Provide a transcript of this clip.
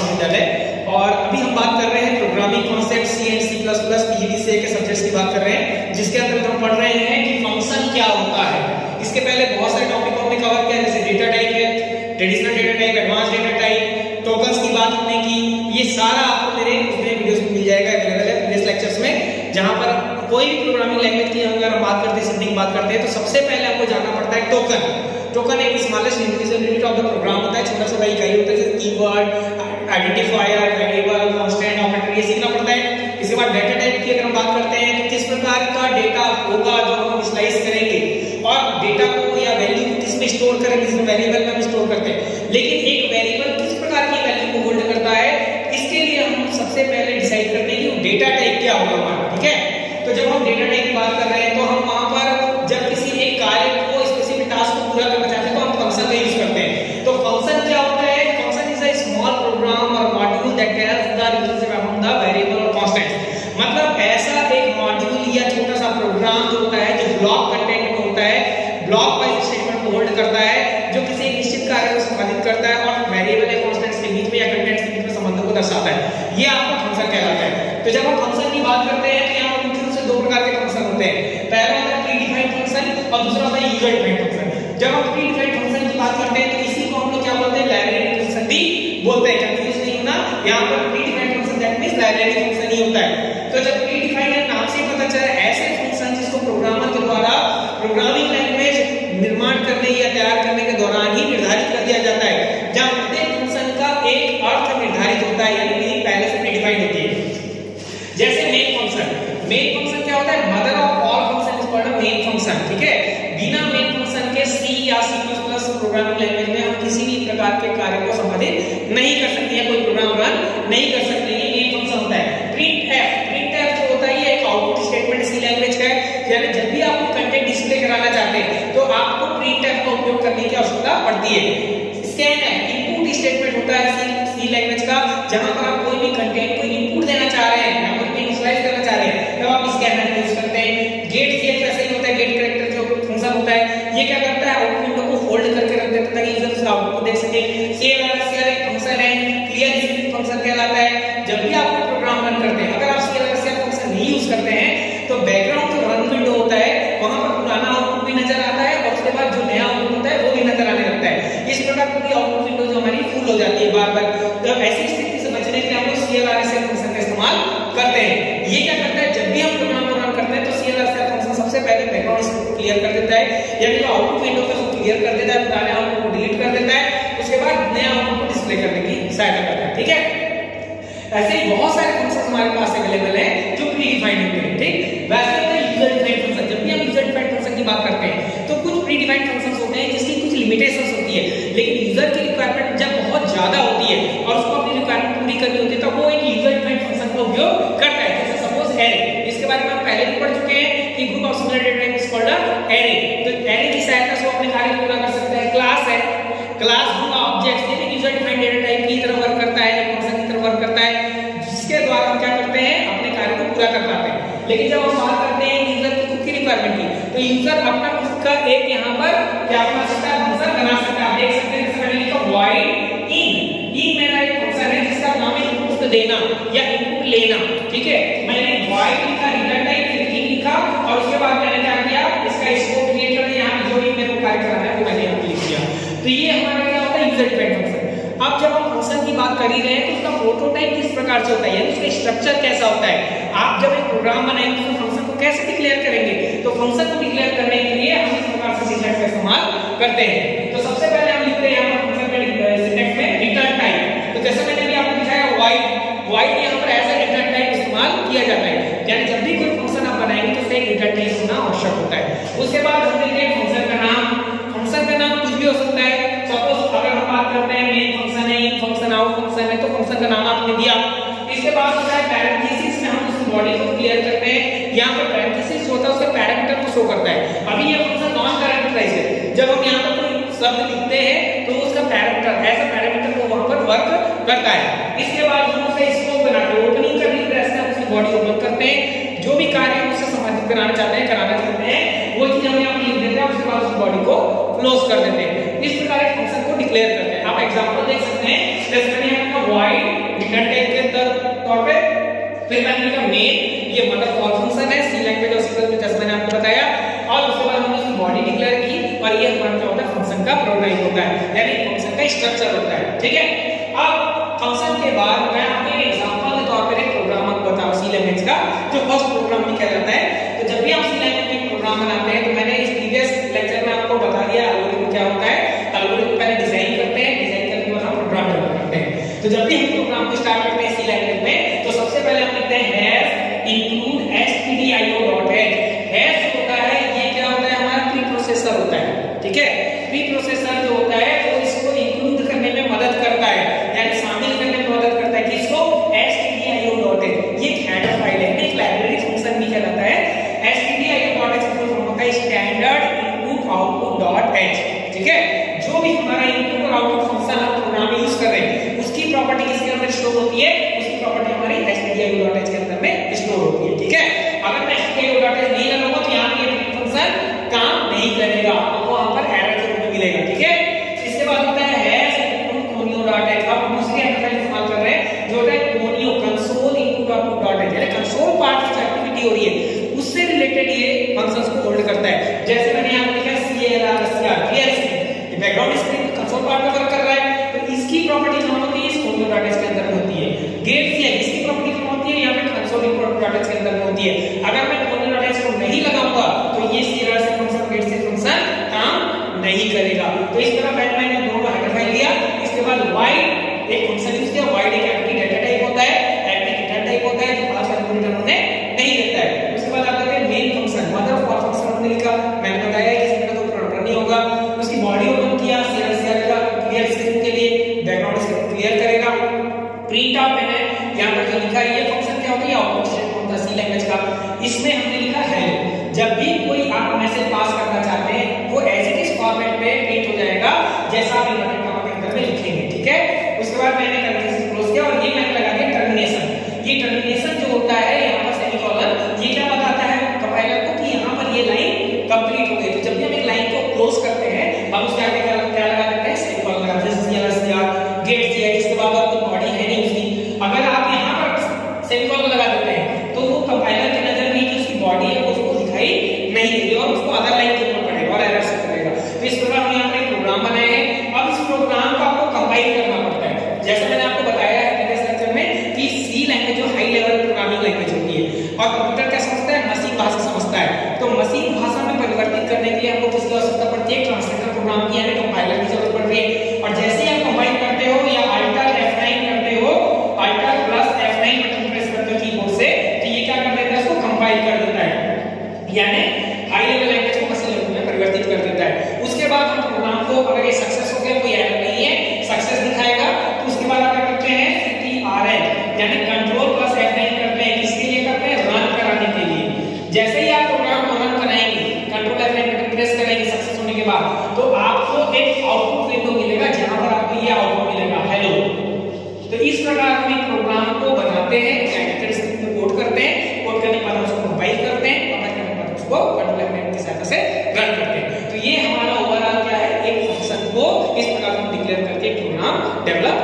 विद्यालय। और अभी हम बात कर रहे हैं programming concept C and C plus plus PGDCA के सब्जेक्ट्स की बात कर रहे हैं, जिसके अंदर हम पढ़ रहे हैं कि फंक्शन क्या होता है। इसके पहले बहुत सारे टॉपिक हमने कवर किया, जैसे डेटा टाइप है, traditional data type, advance data type, tokens की बात हमने की। ये सारा आपको मेरे उसमें वीडियोस में मिल जाएगा, अवेलेबल है प्रीवियस लेक्चर्स में। जहां पर कोई भी प्रोग्रामिंग लैंग्वेज की अगर हम बात करते हैं, सिंपली बात करते हैं, तो सबसे पहले आपको जानना पड़ता है टोकन। टोकन एक smallest individual unit of the program होता है, छोटा छोटा इकाई होता है, जैसे keyword, identifier, variable, constant, operator, ये सीखना पड़ता है। इसके बाद डेटा टाइप की अगर हम बात करते हैं, तो किस प्रकार का डेटा होगा जो हम स्लाइस करेंगे, और डेटा को या वैल्यू को किस में स्टोर करेंगे, जिसमें वेरिएबल में हम स्टोर करते हैं। लेकिन एक वेरिएबल किस प्रकार की वैल्यू को होल्ड करता है, इसके लिए हम सबसे पहले डिसाइड करते हैं कि डेटा टाइप क्या होगा हमारा, ठीक है। तो जब हम डेटा टाइप की बात कर रहे हैं, तो हम वहां पर जब किसी एक कार्य को, स्पेसिफिक टास्क को पूरा करना चाहते हैं, तो हम फंक्शन का यूज करते हैं। तो फंक्शन क्या होता है? Function is a small program और module that tells the relationship among the variable और कांस्टेंट। मतलब ऐसा एक मॉड्यूल या छोटा सा प्रोग्राम जो होता है, जो ब्लॉक कंटेंट में होता है, ब्लॉक वाइज स्टेटमेंट को होल्ड करता है, जो किसी एक निश्चित कार्य को संपादित करता है और वेरिएबल या कांस्टेंट्स के बीच में या कंटेंट्स के बीच में संबंधों को दर्शाता है। ये आपका फंक्शन कहलाता है। तो जब हम फंक्शन की बात करते हैं, तो यहाँ पर मुख्य रूप से दो प्रकार के फंक्शन होते हैं। पहला होता है प्री डिफाइंड फंक्शन और दूसरा होता है यूजर डिफाइंड फंक्शन। जब हम प्री डिफाइंड फंक्शन की बात करते हैं, तो इसी को हम लोग क्या बोलते हैं? लाइब्रेरी फंक्शन भी बोलते हैं। कंफ्यूज नहीं होना, यहाँ पर predefined function that means library function ही होता है। तो जब प्री डिफाइंड नाम से पता चला, ऐसे फंक्शन जिसको प्रोग्रामर के द्वारा प्रोग्रामिंग लैंग्वेज निर्माण करने या तैयार करने के दौरान ही निर्धारित कर दिया जाता है, जहां प्रत्येक फंक्शन का एक अर्थ निर्धारित होता है, यानी मीनिंग पहले से प्रीडिफाइंड होती है। जैसे मेन फंक्शन क्या होता है? Mother of all function is called a main function, ठीक है। बिना मेन फंक्शन के सी या C plus plus programming language में हम किसी भी प्रकार के कार्य को संपादित नहीं कर सकते हैं, कोई प्रोग्राम रन नहीं कर सकते। ये मेन फंक्शन होता है। प्रिंटएफ जो होता है, ये एक आउटपुट स्टेटमेंट सी लैंग्वेज का है, यानी जब भी आप कोई कंटेंट डिस्प्ले कराना चाहते हैं, तो आपको प्रिंटएफ का उपयोग करने की आवश्यकता पड़ती है। स्कैनएफ इनपुट स्टेटमेंट होता है सी लैंग्वेज का, जहां पर आप कोई भी कंटेंट को इनपुट देना चाह रहे हैं, मेमोरी में इनिशियलाइज करना चाह रहे हैं, तब आप स्कैनएफ यूज करते हैं। गेटसीएफ ऐसे ही होता है, गेट कैरेक्टर जो फंक्शन होता है, ये क्या करता है? आउटपुट विंडो को होल्ड करके रख देता है ताकि यूजर उसका आउटपुट देख सके। सीएलआरएसआर एक फंक्शन है, क्लियर स्क्रीन फंक्शन कहलाता है। जब भी आप कोई प्रोग्राम रन करते हैं, अगर आप सीएलआरएसआर फंक्शन नहीं यूज करते हैं, तो बैकग्राउंड जो रन विंडो होता है, वहां पर पुराना आउटपुट भी नजर आता है, और उसके बाद जो नया आउटपुट होता है वो भी नजर आने लगता है। इस प्रकार पूरी आउटपुट विंडो जो हमारी फुल हो जाती है बार-बार। तो ऐसी स्थिति से बचने के लिए हम लोग सीएलआरएसआर फंक्शन का इस्तेमाल करते हैं। ये क्या करता है? जब भी हम प्रोग्राम को रन करते हैं, तो सीएलआरएसआर फंक्शन सबसे पहले बैकग्राउंड को क्लियर कर देता है, यानी जो आउटपुट विंडो है उसको क्लियर कर देता है, पुराने आउटपुट को डिलीट कर देता है, उसके बाद नया आउटपुट को डिस्प्ले करने की सहायता करता है, ठीक है। ऐसे ही बहुत सारे फंक्शन हमारे पास अवेलेबल हैं जो प्री डिफाइंड होते हैं, ठीक। वैसे होता है यूजर डिफाइंड फंक्शन। जब भी हम यूजर डिफाइंड फंक्शन की बात करते हैं, तो कुछ प्री डिफाइंड फंक्शंस होते हैं जिसकी कुछ लिमिटेशंस होती है, लेकिन यूजर की रिक्वायरमेंट जब बहुत ज्यादा होती है और उसको अपनी रिक्वायरमेंट पूरी करनी होती है, तो वो एक यूजर डिफाइंड फंक्शन का उपयोग करता है। जैसे सपोज एरे, इसके बारे में हम पहले भी पढ़ चुके हैं कि group of similar data type is called array. तो एरे की सहायता से अपने कार्य पूरा कर सकता है। क्लास है, क्लास ग्रुप ऑब्जेक्ट्स, ये भी यूजर डिफाइंड डेटा टाइप की तरह वर्क करता है, फंक्शन की तरह वर्क करता है, जिसके द्वारा हम क्या करते हैं? अपने कार्य को पूरा कर पाते हैं। लेकिन जब हम बात करते हैं यूजर की खुद की रिक्वायरमेंट की, तो यूजर अपना खुद का एक यहाँ पर क्या बना सकता है? फंक्शन बना सकता है। आप देख सकते हैं, जैसे मैंने लिखा void in मेरा एक फंक्शन है जिसका नाम है इनपुट देना या इनपुट लेना, ठीक है। मैंने void लिखा, रिटर्न टाइप in लिखा, और उसके बाद मैंने क्या किया? इसका स्कोप क्रिएट कर दिया, यहाँ जो भी मेरे को कार्य कराना है वो मैंने यहाँ लिख दिया। तो ये हमारा क्या होता है? User defined function. अब जब हम फंक्शन की बात कर ही रहे हैं, तो उसका प्रोटोटाइप किस प्रकार से होता है, यानी उसका स्ट्रक्चर कैसा होता है। आप जब एक प्रोग्राम बनाएंगे तो फंक्शन को कैसे डिक्लेयर करेंगे? तो फंक्शन को डिक्लेयर करने के लिए हम इस प्रकार से सिंटैक्स का इस्तेमाल करते हैं। तो सबसे पहले हम लिखते हैं यहाँ पर फंक्शन में सिंटैक्स में रिटर्न टाइप। तो जैसे मैंने भी आपको दिखाया void यहाँ पर ऐसा रिटर्न टाइप इस्तेमाल किया जाता है, यानी जब भी कोई फंक्शन आप बनाएंगे तो उसका एक रिटर्न टाइप होना आवश्यक होता है। उसके बाद हम देखेंगे फंक्शन का नाम। फंक्शन का नाम कुछ भी हो सकता है। सपोज अगर हम बात करते हैं मेन फंक्शन है, इन फंक्शन, आउट फंक्शन है, तो फंक्शन का नाम आपने दिया। इसके बाद होता है पैरेंथेसिस में हम उस बॉडी को क्लियर करते हैं। यहाँ पर पैरेंथेसिस होता है, उसके पैरामीटर को शो करता है। अभी ये फंक्शन नॉन पैरामीटराइज है। जब हम यहाँ पर कोई शब्द लिखते हैं, तो उसका पैरामीटर ऐसा पैरामीटर को वहां पर वर्क करता है। इसके बाद हम उसका स्कोप बनाते हैं, ओपनिंग करने के लिए उसकी बॉडी ओपन करते हैं, जो भी कार्य उससे संबंधित कराना चाहते हैं वो चीज हम यहाँ पर लिख देते हैं, उसके बाद उस बॉडी को क्लोज कर देते हैं। इस प्रकार एक फंक्शन को डिक्लेयर करते हैं। आप एग्जांपल देख सकते हैं, जैसे मैंने आपका void रिटर्न टाइप के तौर पे, फिर मैंने लिखा मेन, ये मदर कॉल फंक्शन है सी लैंग्वेज और सी में, जैसे मैंने आपको बताया, और उसके बाद हमने उसकी बॉडी डिक्लेयर की, और ये हमारा क्या होता है, फंक्शन का प्रोग्राम होता है, यानी फंक्शन का स्ट्रक्चर होता है। ठीक है, अब फंक्शन के बाद मैं आपको एग्जांपल के तौर पर एक प्रोग्राम आपको बताऊं सी लैंग्वेज का, जो फर्स्ट प्रोग्राम भी क्या जाता है। तो जब भी आप सी लैंग्वेज में प्रोग्राम बनाते हैं, तो मैंने इस प्रीवियस लेक्चर में आपको बता दिया एल्गोरिथम क्या होता है। एल्गोरिथम पहले डिजाइन करते हैं, डिजाइन करने के बाद हम प्रोग्राम डेवलप करते हैं। तो जब भी हम प्रोग्राम को स्टार्ट करते हैं सी लैंग्वेज में, तो सबसे पहले हम लिखते हैं हैश इंक्लूड stdio.h। हैश जो होता है, ये क्या होता है, हमारा प्री प्रोसेसर होता है। ठीक है, प्री प्रोसेसर जो होता है वो इसको इंक्लूड करने में मदद करता है, यानी शामिल करने में मदद करता है। किसको, stdio.h। ये एक हेडर फाइल है, एक लाइब्रेरी फंक्शन भी कहलाता है। stdio.h का फुल फॉर्म होता है standard input output dot h। ठीक है, जो भी हमारा इनपुट और आउटपुट फंक्शन हम प्रोग्राम में यूज कर रहे हैं, उसकी प्रॉपर्टी किसके अंदर स्टोर होती है, उसकी प्रॉपर्टी हमारी stdio.h के अंदर में स्टोर होती है। ठीक है, अगर मैं stdio.h नहीं लगाऊंगा तो यहाँ पे फंक्शन काम नहीं करेगा, आपको वहां पर एरर जरूर मिलेगा। ठीक है, इसके बाद होता है हैश इनपुट conio.h। अब दूसरी इंटरफेस इस्तेमाल कर रहे हैं जो होता है conio, console input output dot h, यानी कंसोल पार्ट की एक्टिविटी हो रही है उससे रिलेटेड ये फंक्शंस को होल्ड करता है। जैसे मैंने यहाँ लिखा clear screen, ये बैकग्राउंड स्क्रीन कंसोल पार्ट में वर्क कर रहा है, तो इसकी प्रॉपर्टी कहां होती है, इस conio.h के अंदर होती है। गेट सी है, इसकी प्रॉपर्टी कहां होती है, यहाँ पे कंसोल इनपुट.h के अंदर होती है। अगर मैं conio.h को नहीं लगाऊंगा तो ये clear से फंक्शन, गेट से फंक्शन काम नहीं करेगा। तो इस तरह पहले मैंने दोनों हेडर फाइल लिया, इसके बाद void एक फंक्शन यूज किया। void एक एम्प्टी डेटा टाइप होता है, एम्प्टी डेटा टाइप होता है जो पास आर्गुमेंट हमने नहीं देता है। उसके बाद आता है main function, mother for function हमने लिखा, मैंने बताया कि इसमें कोई प्रोग्राम नहीं होगा। उसकी बॉडी ओपन किया, clr का क्लियर स्क्रीन के लिए बैकग्राउंड स्क्रीन क्लियर करेगा। प्रिंट आउट मैंने यहां पर जो लिखा है, ये फंक्शन क्या होता है, आउटपुट स्टेटमेंट होता है सी लैंग्वेज का। इसमें हमने लिखा हेलो। जब भी कोई आप मैसेज पास करना चाहते हैं, वो एज इट इज फॉर्मेट में प्रिंट हो जाएगा जैसा आप इन्वर्टेड कॉमा के अंदर में लिखेंगे। ठीक है, उसके बाद मैंने पैरेंथेसिस क्लोज किया और ये मैंने लगा दिया टर्मिनेशन। ये टर्मिनेशन जो होता है, यहाँ पर सेमीकोलन, ये क्या बताता है कंपाइलर को कि यहाँ पर ये लाइन कंप्लीट हो गई। तो जब भी हम एक लाइन को क्लोज करते हैं, हम उसके आगे क्या लगा देते हैं, सेमीकोलन लगा देते हैं, गेट दिया, इसके बाद कोई बॉडी है नहीं उसकी। अगर आप यहाँ पर सेमीकोलन लगा देते हैं तो वो कंपाइलर की नजर में कि उसकी बॉडी है उसको दिखाई नहीं देगी और उसको अदर लाइन के ऊपर पड़ेगा और एरर से करेगा। तो इस प्रकार हम यहाँ पर एक प्रोग्राम बनाए हैं। अब इस प्रोग्राम को आपको कंपाइल करना पड़ता है। जैसा मैंने आपको बताया है प्रीवियस लेक्चर में कि सी लैंग्वेज जो हाई लेवल प्रोग्रामिंग लैंग्वेज होती है, और कंप्यूटर क्या समझता है, मशीन भाषा समझता है। तो मशीन भाषा में परिवर्तित करने के लिए हमको किसकी आवश्यकता पड़ती है, ट्रांसलेटर प्रोग्राम की, यानी कंपाइलर की जरूरत पड़ रही है। और जैसे ही आप कंपाइल करते हो या अल्टर F9 करते हो, alter plus F9 button press करते हो कीबोर्ड से, तो ये क्या कर देता है, इसको कंपाइल कर देता है, यानी हाई लेवल लैंग्वेज को मशीन लैंग्वेज में परिवर्तित कर देता है। उसके बाद हम प्रोग्राम को, अगर ये सक्सेस हो गया, कोई एरर नहीं है, सक्सेस दिखाएगा, तो उसके बाद आप क्या करते हैं, ctrl यानी कंट्रोल प्लस F9 करते हैं। किसके लिए करते हैं, रन कराने के लिए। जैसे ही आप प्रोग्राम को रन कराएंगे, कंट्रोल F9 बटन प्रेस करेंगे सक्सेस होने के बाद, तो आपको एक आउटपुट विंडो मिलेगा जहां पर आपको ये आउटपुट मिलेगा हेलो। तो इस प्रकार हम एक प्रोग्राम को बनाते हैं, कैरेक्टर स्क्रिप्ट में कोड करते हैं, कोड करने के बाद उसको कंपाइल करते हैं, कंपाइल करने के बाद उसको कंट्रोल F9 की सहायता से रन करते हैं। तो ये हमारा ओवरऑल क्या है, एक फंक्शन को इस प्रकार हम डिक्लेयर करके एक प्रोग्राम डेवलप